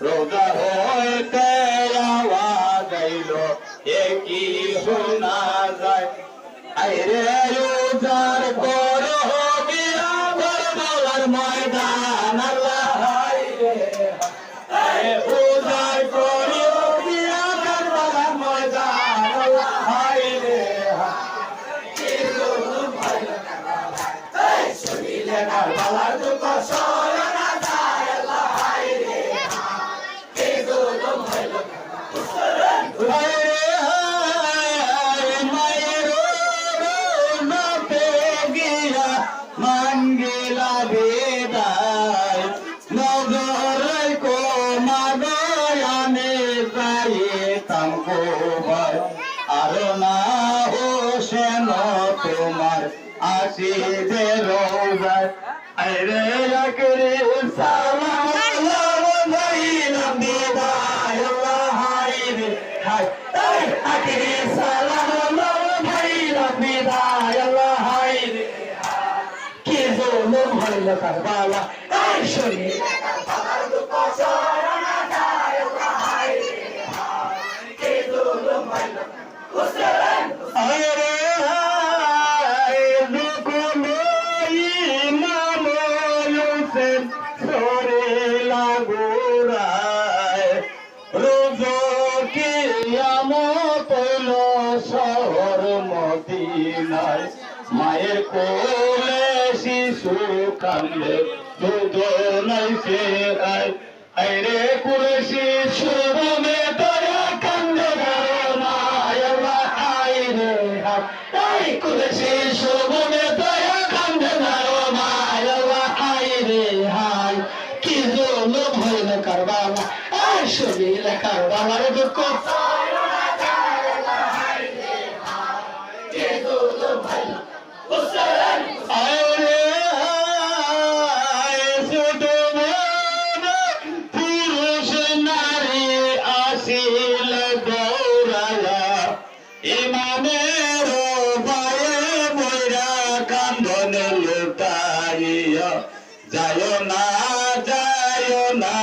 রোজা হইতে আওয়াজ আইল কি শোনা যায় আইরে রোজার পর হবিয়া বলার ময়দান আল্লাহ হাইরে রোজার পর হবিয়া বলার ময়দান আল্লাহ হাইরে শুনিলে কারবালার দুঃখ সরে না যায় আল্লাহ হাইরে মাঙ্গিলা বেদায় নজর কো মাগয়ানে যাই তামকো ভাই আর না হোসেন তোমার আসিবে রোজায় আরে রাকরে সালাম ভাইলাম বিদায় আল্লাহ হাইরে হাই আকিরে সালাম ভাইলাম বিদায় আল্লাহ হাইরে কি জুলুম হইল কারবালা এই শরীর কারবালার দুঃখ সরে না যায় আল্লাহ হাইরে কি জুলুম হইল হুসেন আরে শহর মদিনায় মায়ের কোলে শিশু কান্দে দুধ নাই সে আইরে কোলে শিশু মে দয়া কান্দে আল্লাহ আইরে হাই কোলে শিশু মে দয়া কান্দে আল্লাহ আইরে হাই কি জুলুম হইল কারবালা আই শরীর কারবালার দুঃখ ইমামের বায়ে ময়রা কান্দন লুটাইয়া যায় না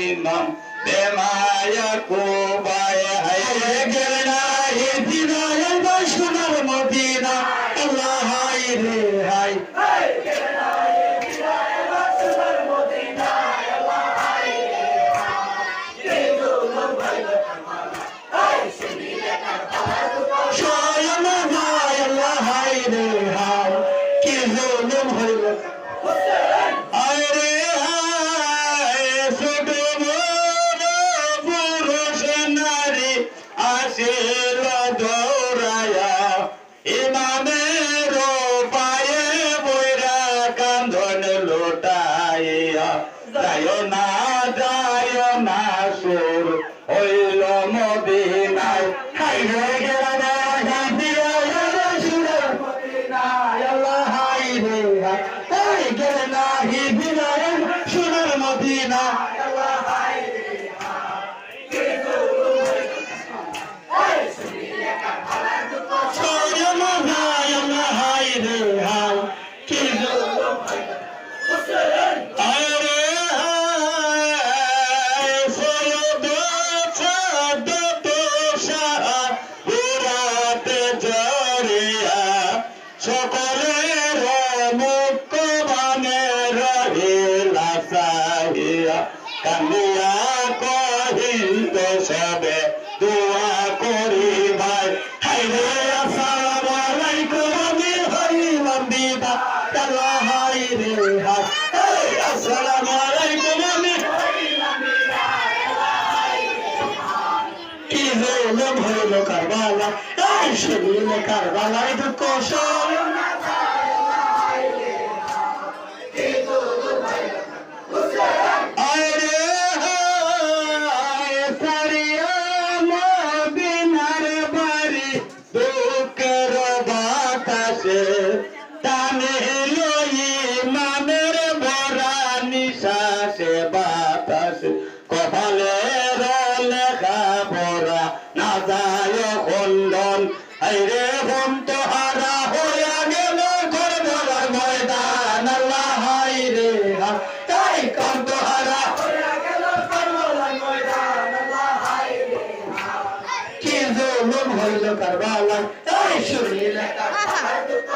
ইমাম বেমায়া কোবায় হায় গেলা হিদিনা সোনার মদিনা আল্লাহ হাইরে হাই ইমামের পায়ে বইরা কান্দন লোটাইয়া যায় না সুর হইল মদিনায় হাইরে গেলা সুরের মদিনায় আল্লাহ হাইরে হাই গেলে না হিদিনায় সুরের মদিনায় আল্লাহ হাইরে সকলের মুখ বানে রহিলা সাহিয়া কান্দিয়া কহিল সবে দোয়া করি ভাই হাইরে আসসালামু আলাইকুম আমি হইলাম বিদা আল্লাহ হাইরে হাই আসসালামু আলাইকুম আমি হইলাম বিদা আল্লাহ হাইরে কি জুলুম হইল কারবালা এই শরীর কারবালায় দুঃখ সরে না যায় আল্লাহ হাইরে কি জুলুম হইল হুসেন আরে হায় সারিয়া মদিনা যায় খণ্ডন আইরে হোম তো হারা হইয়া গেল করবলার ময়দান আল্লাহ হাইরে তাই কন্ত হারা হইয়া গেল করবলার ময়দান আল্লাহ হাইরে কি জুলুম হইল কারবালা তাই শুনিলে কারবালার দুঃখ